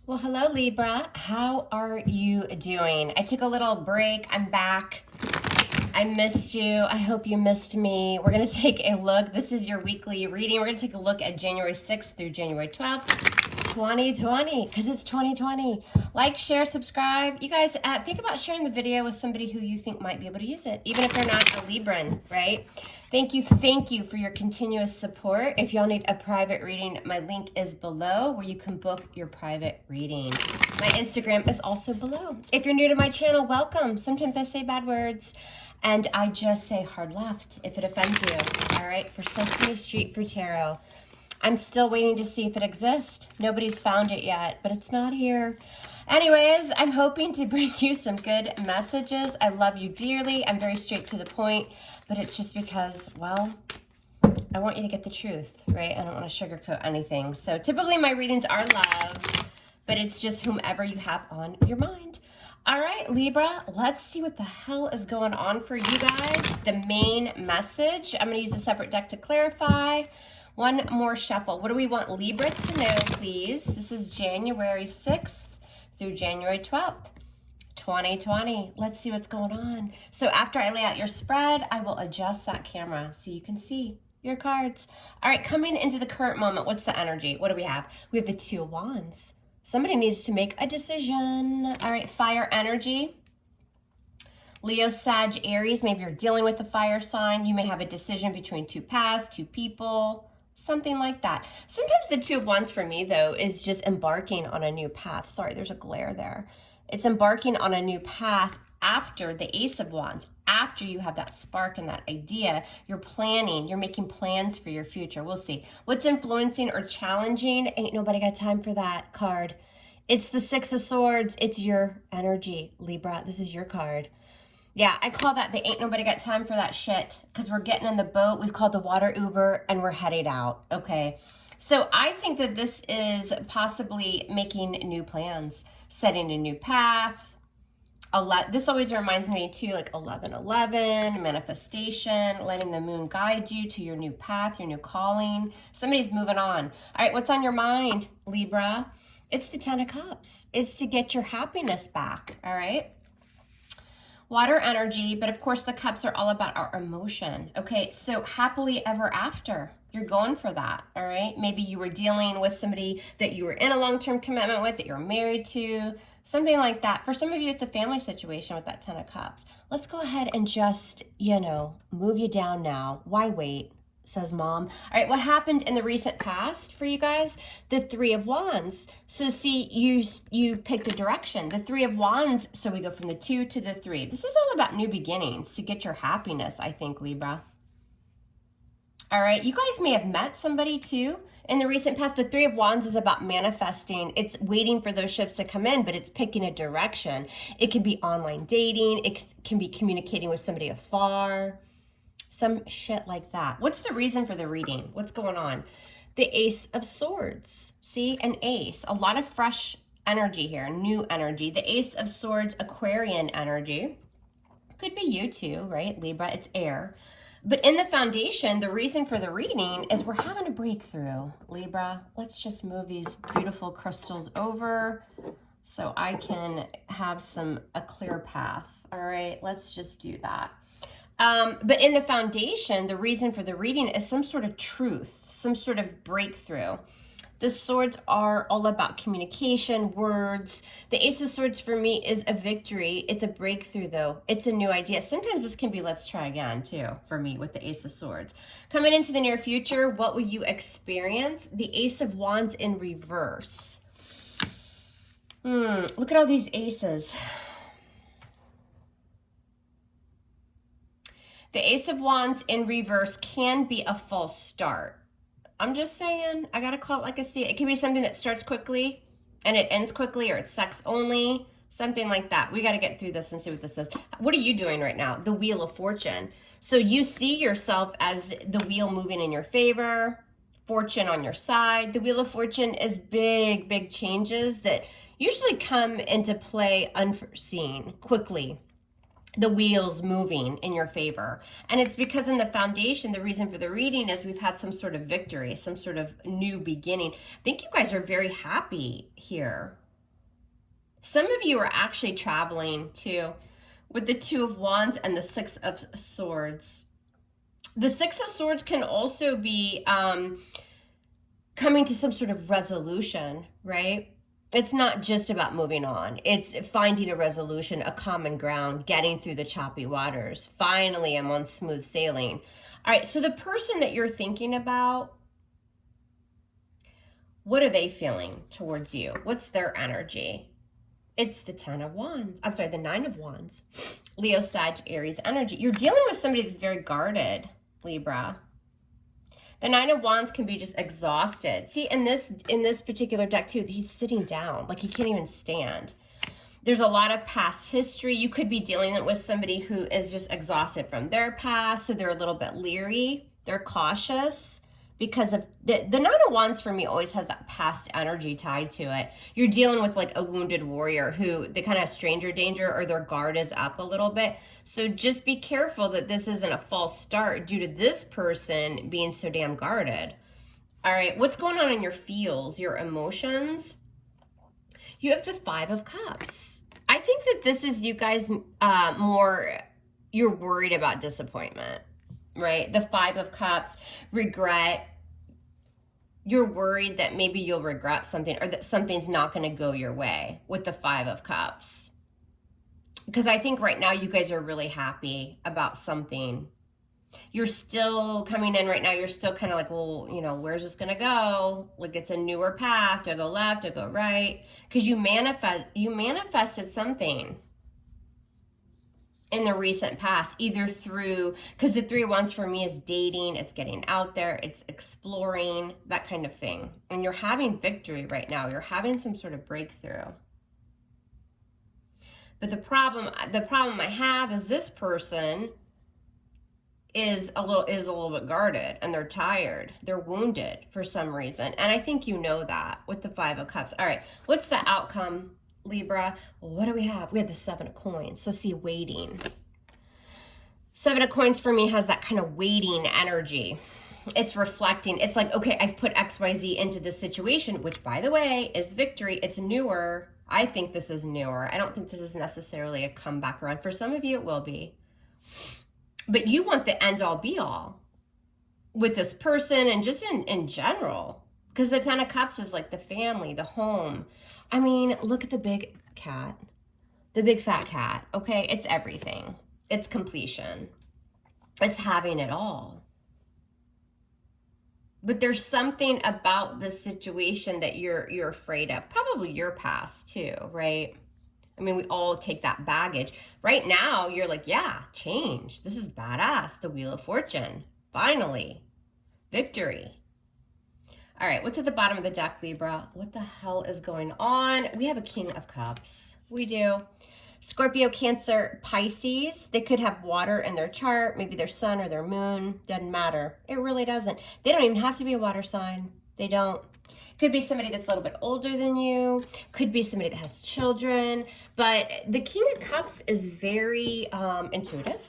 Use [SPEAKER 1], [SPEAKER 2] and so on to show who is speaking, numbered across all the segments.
[SPEAKER 1] Well, hello, Libra. How are you doing? I took a little break. I'm back. I missed you. I hope you missed me. We're going to take a look. This is your weekly reading. We're going to take a look at January 6th through January 12th, 2020, because it's 2020. Like, share, subscribe. You guys, think about sharing the video with somebody who you think might be able to use it, even if they're not a Libran, right? Thank you for your continuous support. If y'all need a private reading, my link is below where you can book your private reading. My Instagram is also below. If you're new to my channel, welcome. Sometimes I say bad words. And I just say hard left if it offends you, all right? For Sesame Street for Tarot. I'm still waiting to see if it exists. Nobody's found it yet, but it's not here. Anyways, I'm hoping to bring you some good messages. I love you dearly. I'm very straight to the point, but it's just because, well, I want you to get the truth, right? I don't want to sugarcoat anything. So typically my readings are love, but it's just whomever you have on your mind. All right, Libra, let's see what the hell is going on for you guys. The main message. I'm going to use a separate deck to clarify. One more shuffle. What do we want Libra to know, please? This is January 6th through January 12th, 2020. Let's see what's going on. So after I lay out your spread, I will adjust that camera so you can see your cards. All right, coming into the current moment, what's the energy? What do we have? We have the Two of Wands. Somebody needs to make a decision. All right, fire energy. Leo, Sag, Aries, maybe you're dealing with a fire sign. You may have a decision between two paths, two people, something like that. Sometimes the Two of Wands for me, though, is just embarking on a new path. Sorry, there's a glare there. It's embarking on a new path after the Ace of Wands. After you have that spark and that idea, you're planning, you're making plans for your future. We'll see. What's influencing or challenging? Ain't nobody got time for that card. It's the Six of Swords. It's your energy, Libra. This is your card. Yeah, I call that the ain't nobody got time for that shit because we're getting in the boat. We've called the water Uber and we're headed out. Okay. So I think that this is possibly making new plans, setting a new path. This always reminds me too, like 11:11, manifestation, letting the moon guide you to your new path, your new calling. Somebody's moving on. All right, what's on your mind, Libra? It's the Ten of Cups. It's to get your happiness back, all right? Water energy, but of course the cups are all about our emotion. Okay, so happily ever after. You're going for that, all right? Maybe you were dealing with somebody that you were in a long-term commitment with, that you're married to, something like that. For some of you, it's a family situation with that Ten of Cups. Let's go ahead and just, move you down now. Why wait? Says Mom. All right, what happened in the recent past for you guys? The Three of Wands. So see, you picked a direction. The Three of Wands, so we go from the 2 to the 3. This is all about new beginnings to get your happiness, I think, Libra. All right, you guys may have met somebody too in the recent past. The Three of Wands is about manifesting. It's waiting for those ships to come in, but it's picking a direction. It can be online dating. It can be communicating with somebody afar. Some shit like that. What's the reason for the reading? What's going on? The Ace of Swords. See, an ace. A lot of fresh energy here, new energy. The Ace of Swords, Aquarian energy. Could be you too, right, Libra? It's air. But in the foundation, the reason for the reading is we're having a breakthrough, Libra. Let's just move these beautiful crystals over so I can have a clear path. All right, let's just do that. But in the foundation, the reason for the reading is some sort of truth, some sort of breakthrough. The swords are all about communication, words. The Ace of Swords for me is a victory. It's a breakthrough though. It's a new idea. Sometimes this can be let's try again too for me with the Ace of Swords. Coming into the near future, what will you experience? The Ace of Wands in reverse. Look at all these aces. The Ace of Wands in reverse can be a false start. I'm just saying, I gotta call it like I see it. It can be something that starts quickly and it ends quickly, or it's sex only, something like that. We gotta get through this and see what this is. What are you doing right now? The Wheel of Fortune. So you see yourself as the wheel moving in your favor, fortune on your side. The Wheel of Fortune is big, big changes that usually come into play unforeseen, quickly. The wheels moving in your favor. And it's because in the foundation, the reason for the reading is we've had some sort of victory, some sort of new beginning. I think you guys are very happy here. Some of you are actually traveling too with the Two of Wands and the Six of Swords. The Six of Swords can also be coming to some sort of resolution, right? It's not just about moving on. It's finding a resolution, a common ground, getting through the choppy waters. Finally, I'm on smooth sailing. All right, so the person that you're thinking about, what are they feeling towards you? What's their energy? It's the 10 of Wands. I'm sorry, the 9 of Wands. Leo, Sag, Aries energy. You're dealing with somebody that's very guarded, Libra. The 9 of Wands can be just exhausted. See, in this particular deck too, he's sitting down, like he can't even stand. There's a lot of past history. You could be dealing with somebody who is just exhausted from their past, so they're a little bit leery. They're cautious because of the 9 of Wands for me always has that past energy tied to it. You're dealing with like a wounded warrior who they kind of have stranger danger or their guard is up a little bit. So just be careful that this isn't a false start due to this person being so damn guarded. All right, what's going on in your feels, your emotions? You have the 5 of Cups. I think that this is you guys more, you're worried about disappointment, right? The 5 of Cups, regret. You're worried that maybe you'll regret something or that something's not going to go your way with the 5 of Cups. Because I think right now you guys are really happy about something. You're still coming in right now. You're still kind of like, well, you know, where's this going to go? Like it's a newer path. Do I go left? Do I go right? Because you manifested something in the recent past, either through, because the 3 of Wands for me is dating, it's getting out there, it's exploring, that kind of thing. And you're having victory right now. You're having some sort of breakthrough. But the problem I have is this person is a little bit guarded and they're tired. They're wounded for some reason. And I think you know that with the 5 of Cups. All right, what's the outcome, Libra? Well, what do we have? We have the 7 of Coins. So see, waiting. 7 of Coins for me has that kind of waiting energy. It's reflecting. It's like, okay, I've put XYZ into this situation, which by the way is victory. It's newer. I think this is newer. I don't think this is necessarily a comeback around. For some of you, it will be. But you want the end all be all with this person and just in general. Because the 10 of Cups is like the family, the home. I mean, look at the big cat. The big fat cat. Okay, it's everything. It's completion. It's having it all. But there's something about this situation that you're afraid of. Probably your past too, right? I mean, we all take that baggage. Right now, you're like, yeah, change. This is badass. The Wheel of Fortune. Finally. Victory. All right, what's at the bottom of the deck, Libra? What the hell is going on? We have a King of Cups. We do. Scorpio, Cancer, Pisces. They could have water in their chart, maybe their sun or their moon. Doesn't matter. It really doesn't. They don't even have to be a water sign. They don't. Could be somebody that's a little bit older than you. Could be somebody that has children. But the King of Cups is very intuitive.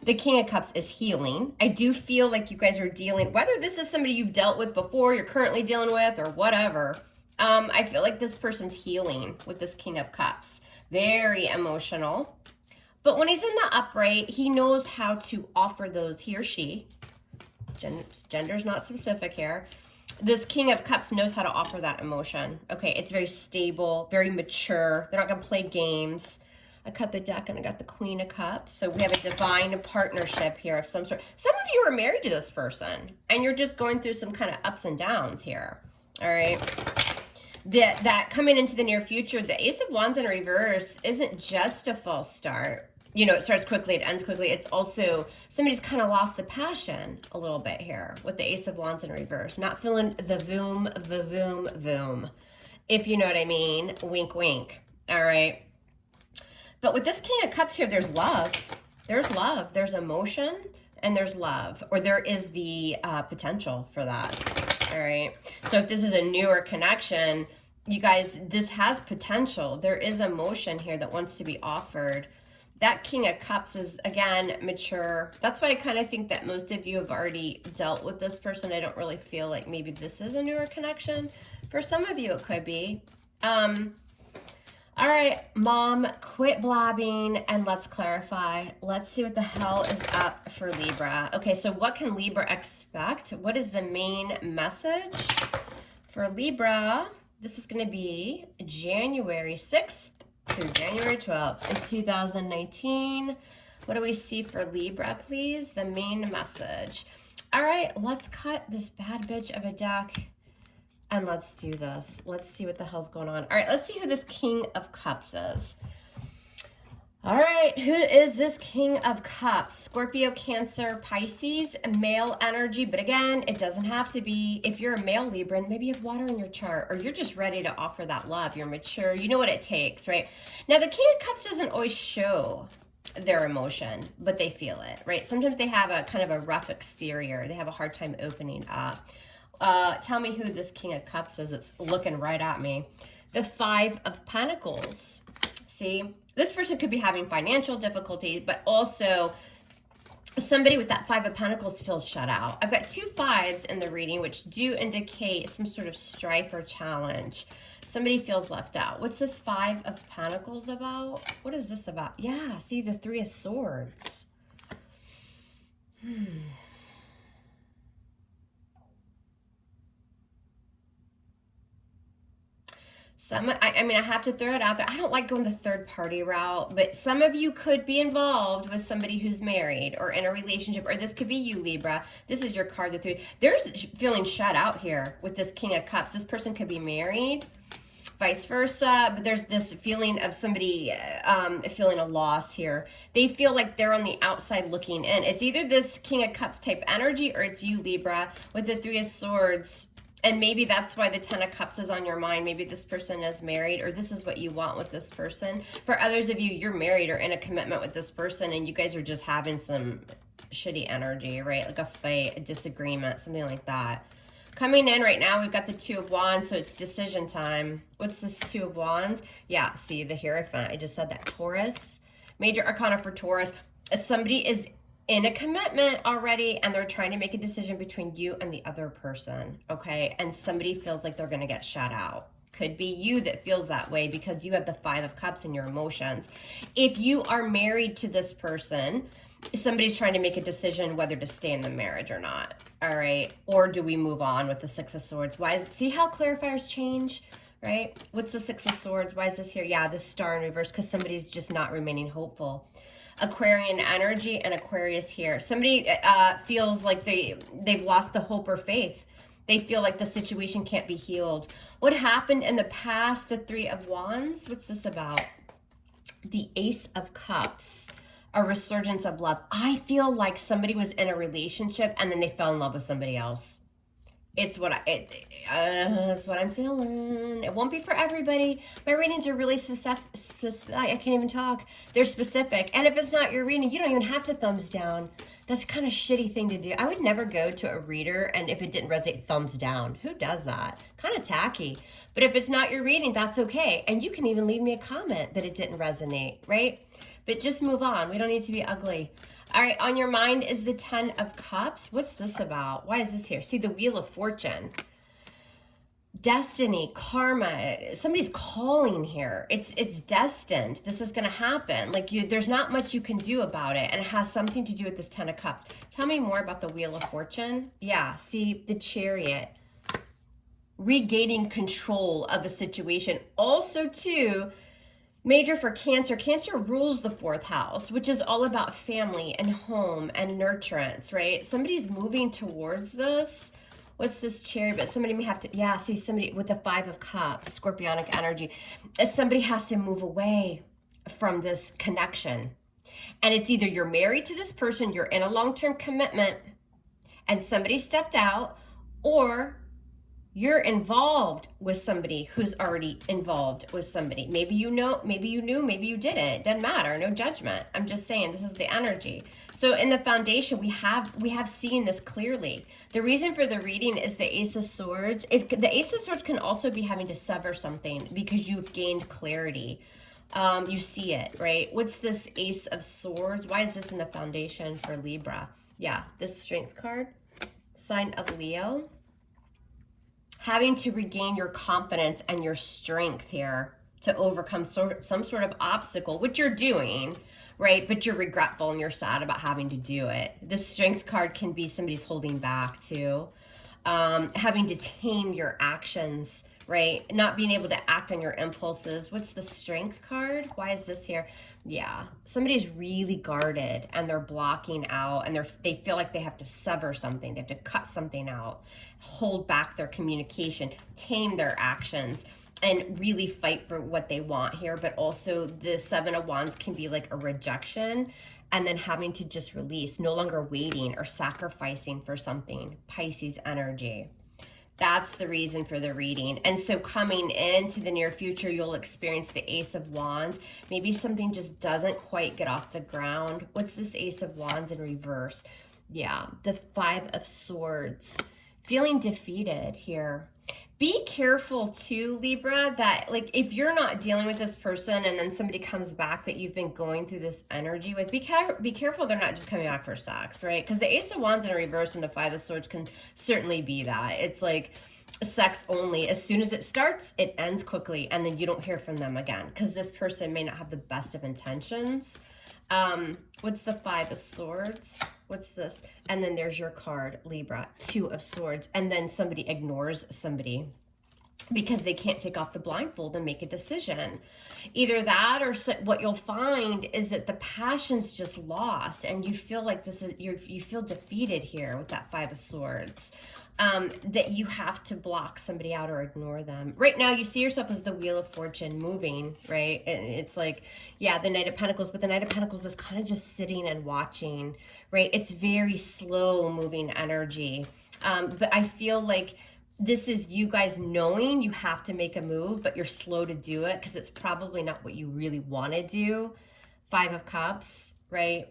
[SPEAKER 1] The King of Cups is healing. I do feel like you guys are dealing, whether this is somebody you've dealt with before, you're currently dealing with, or whatever. I feel like this person's healing with this King of Cups. Very emotional. But when he's in the upright, he knows how to offer those, he or she. Gender's not specific here. This King of Cups knows how to offer that emotion. Okay, it's very stable, very mature. They're not going to play games. I cut the deck and I got the Queen of Cups. So we have a divine partnership here of some sort. Some of you are married to this person and you're just going through some kind of ups and downs here. All right. That coming into the near future, the Ace of Wands in reverse isn't just a false start. You know, it starts quickly, it ends quickly. It's also somebody's kind of lost the passion a little bit here with the Ace of Wands in reverse. Not feeling the voom, if you know what I mean. Wink, wink. All right. But with this King of Cups here, there's love. There's love. There's emotion and there's love. Or there is the potential for that. All right. So if this is a newer connection, you guys, this has potential. There is emotion here that wants to be offered. That King of Cups is, again, mature. That's why I kind of think that most of you have already dealt with this person. I don't really feel like maybe this is a newer connection. For some of you, it could be. All right, Mom, quit blabbing and let's clarify. Let's see what the hell is up for Libra. Okay, so what can Libra expect? What is the main message for Libra? This is going to be January 6th through January 12th in 2019. What do we see for Libra, please? The main message. All right, let's cut this bad bitch of a deck. And let's do this. Let's see what the hell's going on. All right, let's see who this King of Cups is. All right, who is this King of Cups? Scorpio, Cancer, Pisces, male energy. But again, it doesn't have to be. If you're a male Libra, maybe you have water in your chart, or you're just ready to offer that love. You're mature. You know what it takes, right? Now, the King of Cups doesn't always show their emotion, but they feel it, right? Sometimes they have a kind of a rough exterior. They have a hard time opening up. Tell me who this King of Cups is. It's looking right at me. The Five of Pentacles. See, this person could be having financial difficulty, but also somebody with that Five of Pentacles feels shut out. I've got 2 5s in the reading, which do indicate some sort of strife or challenge. Somebody feels left out. What's this Five of Pentacles about? What is this about? Yeah, see, the Three of Swords. I mean, I have to throw it out there. I don't like going the third party route, but some of you could be involved with somebody who's married or in a relationship, or this could be you, Libra. This is your card, the 3. There's feeling shut out here with this King of Cups. This person could be married, vice versa, but there's this feeling of somebody feeling a loss here. They feel like they're on the outside looking in. It's either this King of Cups type energy, or it's you, Libra, with the 3 of Swords. And maybe that's why the 10 of Cups is on your mind. Maybe this person is married, or this is what you want with this person. For others of you, you're married or in a commitment with this person, and you guys are just having some shitty energy, right? Like a fight, a disagreement, something like that. Coming in right now, we've got the 2 of Wands, so it's decision time. What's this 2 of Wands? Yeah, see, the Hierophant. I just said that. Taurus. Major Arcana for Taurus. Somebody is in a commitment already, and they're trying to make a decision between you and the other person, okay? And somebody feels like they're going to get shut out. Could be you that feels that way because you have the 5 of Cups in your emotions. If you are married to this person, somebody's trying to make a decision whether to stay in the marriage or not, all right? Or do we move on with the 6 of Swords? Why is, see how clarifiers change, right? What's the 6 of Swords? Why is this here? Yeah, the Star in reverse, because somebody's just not remaining hopeful. Aquarian energy and Aquarius here. Somebody feels like they've lost the hope or faith. They feel like the situation can't be healed. What happened in the past? The 3 of Wands. What's this about? The Ace of Cups. A resurgence of love. I feel like somebody was in a relationship and then they fell in love with somebody else. It's what I'm feeling. It won't be for everybody. My readings are really specific. I can't even talk. They're specific. And if it's not your reading, you don't even have to thumbs down. That's kind of shitty thing to do. I would never go to a reader and if it didn't resonate, thumbs down. Who does that? Kind of tacky. But if it's not your reading, that's okay. And you can even leave me a comment that it didn't resonate, right? But just move on. We don't need to be ugly. All right, on your mind is the 10 of Cups. What's this about? Why is this here? See, the Wheel of Fortune. Destiny, karma, somebody's calling here. It's destined. This is going to happen. Like there's not much you can do about it, and it has something to do with this 10 of Cups. Tell me more about the Wheel of Fortune. Yeah, see, the Chariot. Regaining control of a situation. Also, too, major for Cancer. Cancer rules the 4th house, which is all about family and home and nurturance, right? Somebody's moving towards this. What's this Chariot? But somebody may have to, yeah, see somebody with the 5 of Cups, scorpionic energy. Somebody has to move away from this connection. And it's either you're married to this person, you're in a long-term commitment, and somebody stepped out, or you're involved with somebody who's already involved with somebody. Maybe you know, maybe you knew, maybe you didn't. It doesn't matter. No judgment. I'm just saying this is the energy. So in the foundation, we have seen this clearly. The reason for the reading is the Ace of Swords. The Ace of Swords can also be having to sever something because you've gained clarity. You see it, right? What's this Ace of Swords? Why is this in the foundation for Libra? Yeah, this Strength card, sign of Leo. Having to regain your confidence and your strength here. to overcome some sort of obstacle, which you're doing, right? But you're regretful and you're sad about having to do it. The Strength card can be somebody's holding back too. Having to tame your actions, right? Not being able to act on your impulses. What's the Strength card? Why is this here? Yeah, somebody's really guarded and they're blocking out and they feel like they have to sever something. They have to cut something out, hold back their communication, tame their actions, and really fight for what they want here. But also the Seven of Wands can be like a rejection and then having to just release, no longer waiting or sacrificing for something. Pisces energy. That's the reason for the reading. And so coming into the near future, you'll experience the Ace of Wands. Maybe something just doesn't quite get off the ground. What's this Ace of Wands in reverse? Yeah, the Five of Swords. Feeling defeated here. Be careful too, Libra, that like if you're not dealing with this person and then somebody comes back that you've been going through this energy with, be careful they're not just coming back for sex, right? Because the Ace of Wands in reverse and the Five of Swords can certainly be that. It's like sex only. As soon as it starts, it ends quickly and then you don't hear from them again because this person may not have the best of intentions. What's the Five of Swords? What's this? And then there's your card, Libra, Two of Swords. And then somebody ignores somebody because they can't take off the blindfold and make a decision. Either that or what you'll find is that the passion's just lost and you feel like you feel defeated here with that Five of Swords. That you have to block somebody out or ignore them. Right now, you see yourself as the Wheel of Fortune moving, right? And it's like, yeah, the Knight of Pentacles, but the Knight of Pentacles is kind of just sitting and watching, right? It's very slow moving energy. But I feel like this is you guys knowing you have to make a move, but you're slow to do it because it's probably not what you really want to do. Five of Cups, right?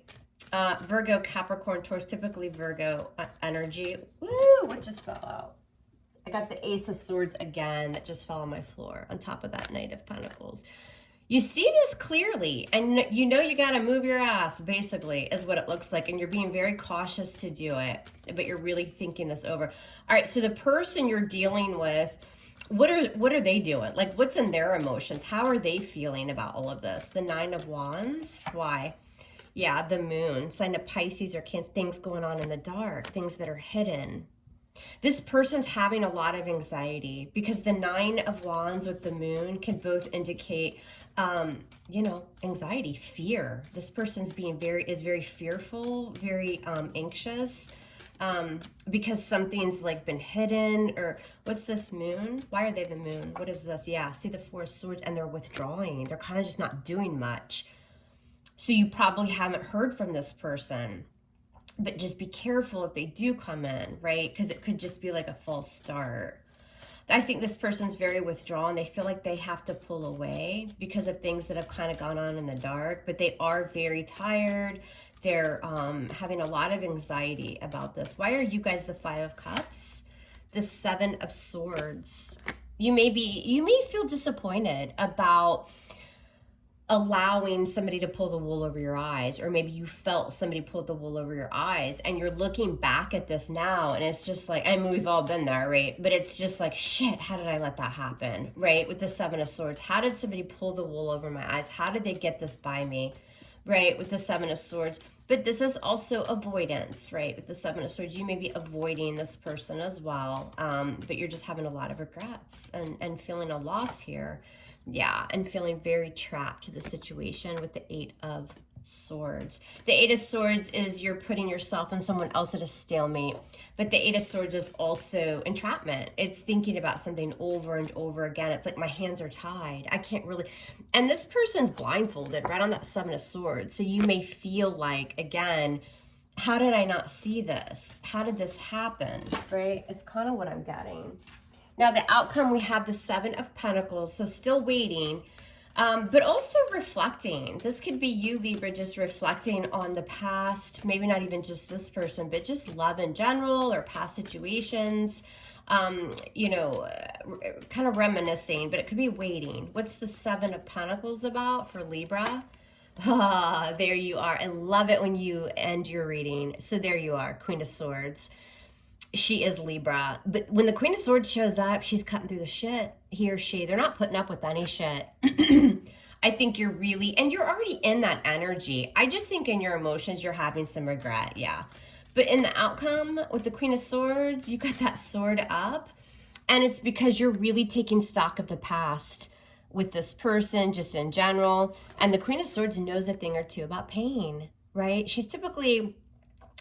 [SPEAKER 1] Virgo, Capricorn, Taurus, typically Virgo energy. Woo, what just fell out? I got the Ace of Swords again that just fell on my floor on top of that Knight of Pentacles. You see this clearly and you know you got to move your ass, basically, is what it looks like. And you're being very cautious to do it, but you're really thinking this over. All right, so the person you're dealing with, what are they doing? Like, what's in their emotions? How are they feeling about all of this? The Nine of Wands, why? Yeah, the Moon, sign of Pisces or Cancer, things going on in the dark, things that are hidden. This person's having a lot of anxiety because the Nine of Wands with the Moon can both indicate, you know, anxiety, fear. This person's is very fearful, very anxious because something's like been hidden. Or what's this Moon? Why are they the Moon? What is this? Yeah, see the Four of Swords and they're withdrawing. They're kind of just not doing much. So you probably haven't heard from this person, but just be careful if they do come in, right? Because it could just be like a false start. I think this person's very withdrawn. They feel like they have to pull away because of things that have kind of gone on in the dark, but they are very tired. They're having a lot of anxiety about this. Why are you guys the Five of Cups? The Seven of Swords. You may feel disappointed about allowing somebody to pull the wool over your eyes, or maybe you felt somebody pulled the wool over your eyes and you're looking back at this now and it's just like, I mean, we've all been there, right? But it's just like, shit, how did I let that happen, right? With the Seven of Swords, how did somebody pull the wool over my eyes? How did they get this by me, right? With the Seven of Swords. But this is also avoidance, right? With the Seven of Swords, you may be avoiding this person as well, but you're just having a lot of regrets and feeling a loss here. Yeah, and feeling very trapped to the situation with the Eight of Swords. The Eight of Swords is you're putting yourself and someone else at a stalemate. But the Eight of Swords is also entrapment. It's thinking about something over and over again. It's like my hands are tied. I can't really. And this person's blindfolded right on that Seven of Swords. So you may feel like, again, how did I not see this? How did this happen? Right? It's kind of what I'm getting. Now, the outcome, we have the Seven of Pentacles, so still waiting, but also reflecting. This could be you, Libra, just reflecting on the past, maybe not even just this person, but just love in general or past situations, you know, kind of reminiscing, but it could be waiting. What's the Seven of Pentacles about for Libra? Ah, there you are. I love it when you end your reading. So there you are, Queen of Swords. She is Libra, but when the Queen of Swords shows up, she's cutting through the shit. he or she, they're not putting up with any shit. I think you're really, and you're already in that energy. I just think in your emotions, you're having some regret. Yeah. But in the outcome with the Queen of Swords, you got that sword up. And it's because you're really taking stock of the past with this person, just in general. And the Queen of Swords knows a thing or two about pain, right? She's typically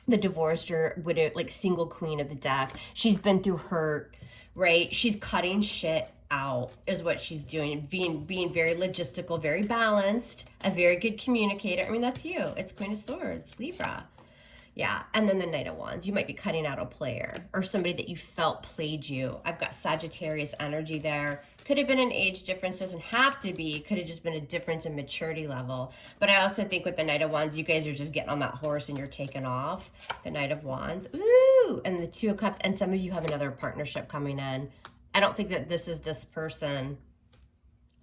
[SPEAKER 1] the divorced or widow, like single queen of the deck. She's been through hurt, right? She's cutting shit out is what she's doing. Being very logistical, very balanced, a very good communicator. I mean, that's you. It's Queen of Swords, Libra. Yeah, and then the Knight of Wands. You might be cutting out a player or somebody that you felt played you. I've got Sagittarius energy there. Could have been an age difference. Doesn't have to be. Could have just been a difference in maturity level. But I also think with the Knight of Wands, you guys are just getting on that horse and you're taking off. The Knight of Wands. Ooh, and the Two of Cups. And some of you have another partnership coming in. I don't think that this is this person.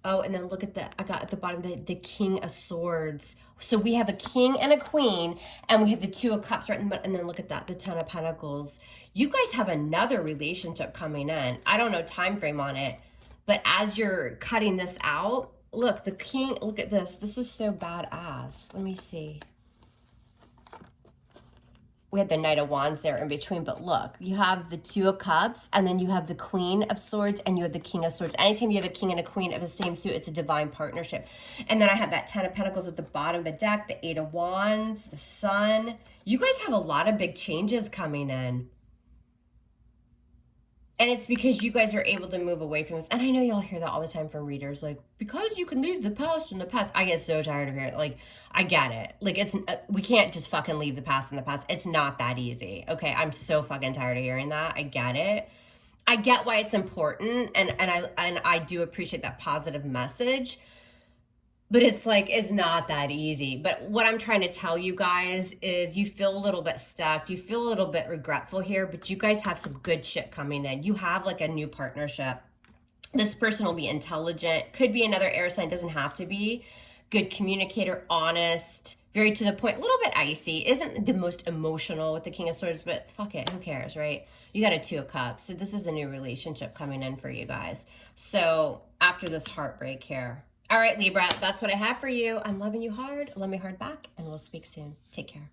[SPEAKER 1] Oh, and then look at I got at the bottom, the King of Swords. So we have a king and a queen, and we have the Two of Cups, right? And then look at that, the Ten of Pentacles. You guys have another relationship coming in. I don't know time frame on it, but as you're cutting this out, look, the king, look at this. This is so badass. Let me see. We had the Knight of Wands there in between, but look, you have the Two of Cups, and then you have the Queen of Swords, and you have the King of Swords. Anytime you have a king and a queen of the same suit, it's a divine partnership. And then I have that Ten of Pentacles at the bottom of the deck, the Eight of Wands, the Sun. You guys have a lot of big changes coming in. And it's because you guys are able to move away from this. And I know y'all hear that all the time from readers, like, because you can leave the past in the past. I get so tired of hearing it. Like, I get it. Like, we can't just fucking leave the past in the past. It's not that easy. Okay, I'm so fucking tired of hearing that. I get it. I get why it's important, and I do appreciate that positive message. But it's like, it's not that easy. But what I'm trying to tell you guys is you feel a little bit stuck. You feel a little bit regretful here, but you guys have some good shit coming in. You have like a new partnership. This person will be intelligent. Could be another air sign. Doesn't have to be. Good communicator, honest, very to the point, a little bit icy. Isn't the most emotional with the King of Swords, but fuck it. Who cares, right? You got a Two of Cups. So this is a new relationship coming in for you guys. So after this heartbreak here. All right, Libra, that's what I have for you. I'm loving you hard. Love me hard back, and we'll speak soon. Take care.